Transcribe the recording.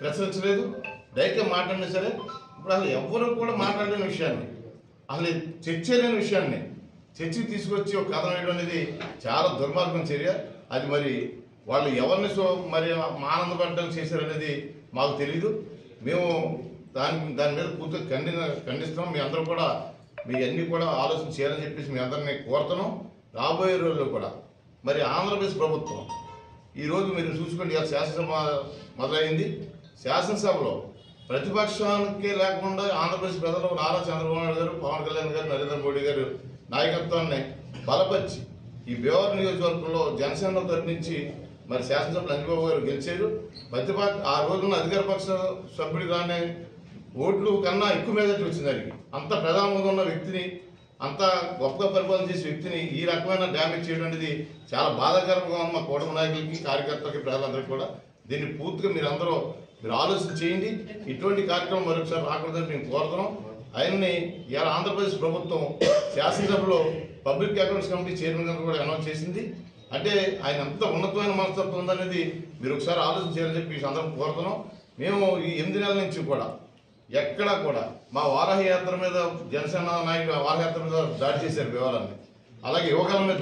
ప్రశ్నించలేదు, డైరెక్ట్గా మాట్లాడినా సరే ఇప్పుడు అసలు ఎవరు కూడా మాట్లాడలేని విషయాన్ని, అసలు చర్చ లేని విషయాన్ని చర్చకి తీసుకొచ్చి ఒక కథ వేయడం అనేది చాలా దుర్మార్గం చర్య. అది మరి వాళ్ళు ఎవరిని మరి ఆనందపడడానికి చేశారనేది మాకు తెలీదు. మేము దాని మీద పూర్తిగా ఖండిస్తున్నాం. మీ అందరూ కూడా మీ అన్నీ కూడా ఆలోచన చేయాలని చెప్పేసి మీ అందరినీ కోరుతున్నాం. రాబోయే రోజుల్లో కూడా మరి ఆంధ్రప్రదేశ్ ప్రభుత్వం ఈరోజు మీరు చూసుకోండి, శాసనసభ మొదలైంది. శాసనసభలో ప్రతిపక్షానికి లేకుండా ఆంధ్రప్రదేశ్ ప్రజలు నారా చంద్రబాబు నాయుడు గారు, పవన్ కళ్యాణ్ గారు, నరేంద్ర మోడీ గారు నాయకత్వాన్ని బలపరిచి ఈ భీమవరం నియోజకవర్గంలో జనసేన తరఫునుంచి మరి శాసనసభలో అంజబాబు గారు గెలిచారు. ఆ రోజున అధికార పక్ష సభ్యుడు కానీ ఓట్లు కన్నా ఎక్కువ మెజార్టీ వచ్చింది. దానికి అంత ప్రధానంగా ఉన్న వ్యక్తిని, అంత గొప్పగా పరిపాలన చేసే వ్యక్తిని ఈ రకమైన డ్యామేజ్ చేయడం అనేది చాలా బాధాకరంగా ఉంది మా కూటమి నాయకులకి, కార్యకర్తలకి, ప్రజలందరికీ కూడా. దీన్ని పూర్తిగా మీరు ఆలోచన చేయండి. ఇటువంటి కార్యక్రమం మరొకసారి రాకూడదని మేము కోరుతున్నాం. ఆయన్ని ఇవాళ ఆంధ్రప్రదేశ్ ప్రభుత్వం శాసనసభలో పబ్లిక్ అకౌంట్స్ కమిటీ చైర్మన్ గారు కూడా అనౌన్స్ చేసింది. అంటే ఆయన ఎంత ఉన్నతమైన మనస్తత్వం ఉందనేది మీరు ఒకసారి ఆలోచన చేయాలని చెప్పి ఈ సందర్భం కోరుతున్నాం. మేము ఈ 8 నెలల నుంచి కూడా ఎక్కడా కూడా మా వారాహి యాత్ర మీద జనసేన నాయకులు వారాహి యాత్ర మీద దాడి చేశారు వివరాన్ని, అలాగే యువకుల మీద